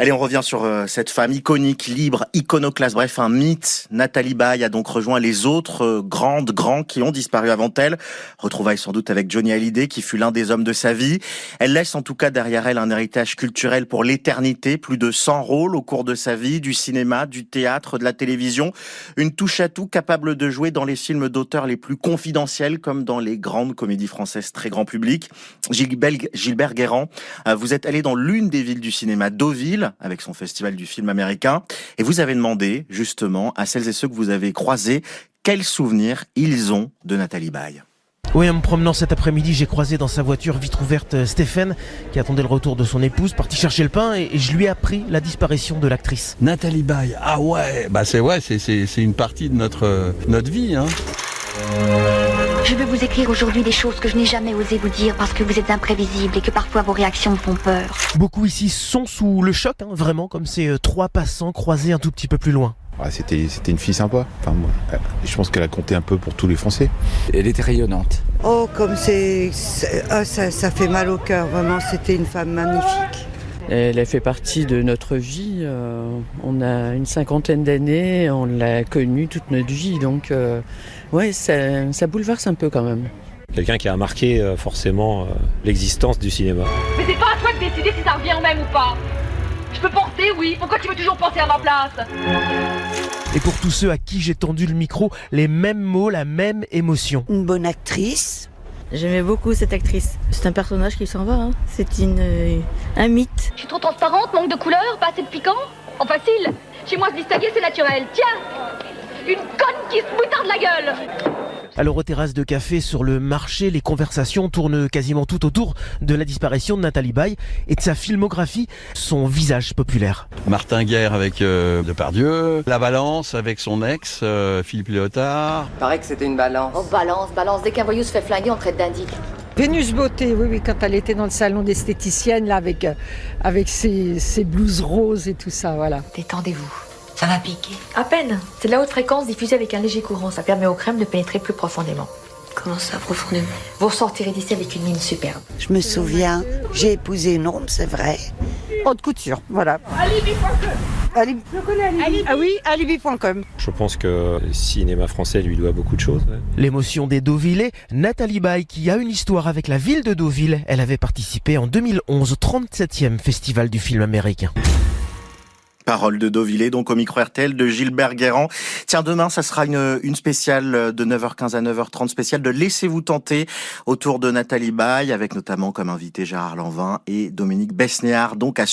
Allez, on revient sur cette femme iconique, libre, iconoclaste, bref, un mythe. Nathalie Baye a donc rejoint les autres grands qui ont disparu avant elle. Retrouvailles sans doute avec Johnny Hallyday, qui fut l'un des hommes de sa vie. Elle laisse en tout cas derrière elle un héritage culturel pour l'éternité. Plus de 100 rôles au cours de sa vie, du cinéma, du théâtre, de la télévision. Une touche à tout capable de jouer dans les films d'auteurs les plus confidentiels, comme dans les grandes comédies françaises très grand public. Gilbert Guérand, vous êtes allé dans l'une des villes du cinéma, Deauville, avec son festival du film américain. Et vous avez demandé, justement, à celles et ceux que vous avez croisés, quels souvenirs ils ont de Nathalie Baye. Oui, en me promenant cet après-midi, j'ai croisé dans sa voiture vitre ouverte Stéphane, qui attendait le retour de son épouse, parti chercher le pain, et je lui ai appris la disparition de l'actrice. Nathalie Baye, ah ouais, c'est une partie de notre vie, hein. Je veux vous écrire aujourd'hui des choses que je n'ai jamais osé vous dire parce que vous êtes imprévisible et que parfois vos réactions me font peur. Beaucoup ici sont sous le choc, vraiment, comme ces trois passants croisés un tout petit peu plus loin. Ah, c'était une fille sympa. Enfin, moi, je pense qu'elle a compté un peu pour tous les Français. Elle était rayonnante. Oh, comme ça fait mal au cœur, vraiment, c'était une femme magnifique. Elle a fait partie de notre vie. On a une cinquantaine d'années, on l'a connue toute notre vie, donc ouais, ça bouleverse un peu quand même. Quelqu'un qui a marqué forcément l'existence du cinéma. Mais c'est pas à toi de décider si ça revient au même ou pas. Je peux penser, oui. Pourquoi tu veux toujours penser à ma place ? Et pour tous ceux à qui j'ai tendu le micro, les mêmes mots, la même émotion. Une bonne actrice. J'aimais beaucoup cette actrice. C'est un personnage qui s'en va, hein. C'est un mythe. Je suis trop transparente, manque de couleur, pas assez de piquant. En facile. Chez moi, se distinguer, c'est naturel. Tiens, une conne qui se moutarde la gueule. Alors aux terrasses de café, sur le marché, les conversations tournent quasiment tout autour de la disparition de Nathalie Baye et de sa filmographie, son visage populaire. Martin Guerre avec Depardieu, La Balance avec son ex, Philippe Léotard. Paraît que c'était une balance. Oh, balance, dès qu'un voyou se fait flinguer, on traite d'indique. Vénus Beauté, oui, quand elle était dans le salon d'esthéticienne, là, avec ses blouses roses et tout ça, voilà. Détendez-vous. Ça va piquer. À peine. C'est de la haute fréquence diffusée avec un léger courant. Ça permet aux crèmes de pénétrer plus profondément. Comment ça, profondément ? Vous ressortirez d'ici avec une mine superbe. Je me souviens, j'ai épousé une ronde, c'est vrai. Haute couture, voilà. Alibi. Je connais Alibi. Ah oui, alibi.com. Je pense que le cinéma français lui doit beaucoup de choses. Ouais. L'émotion des Deauvillais, Nathalie Baye qui a une histoire avec la ville de Deauville. Elle avait participé en 2011 au 37e Festival du film américain. Parole de Deauvillais, donc au micro RTL de Gilbert Guérand. Tiens, demain, ça sera une spéciale de 9h15 à 9h30, spéciale de Laissez-vous tenter autour de Nathalie Baye, avec notamment comme invité Gérard Lanvin et Dominique Besnéard. Donc à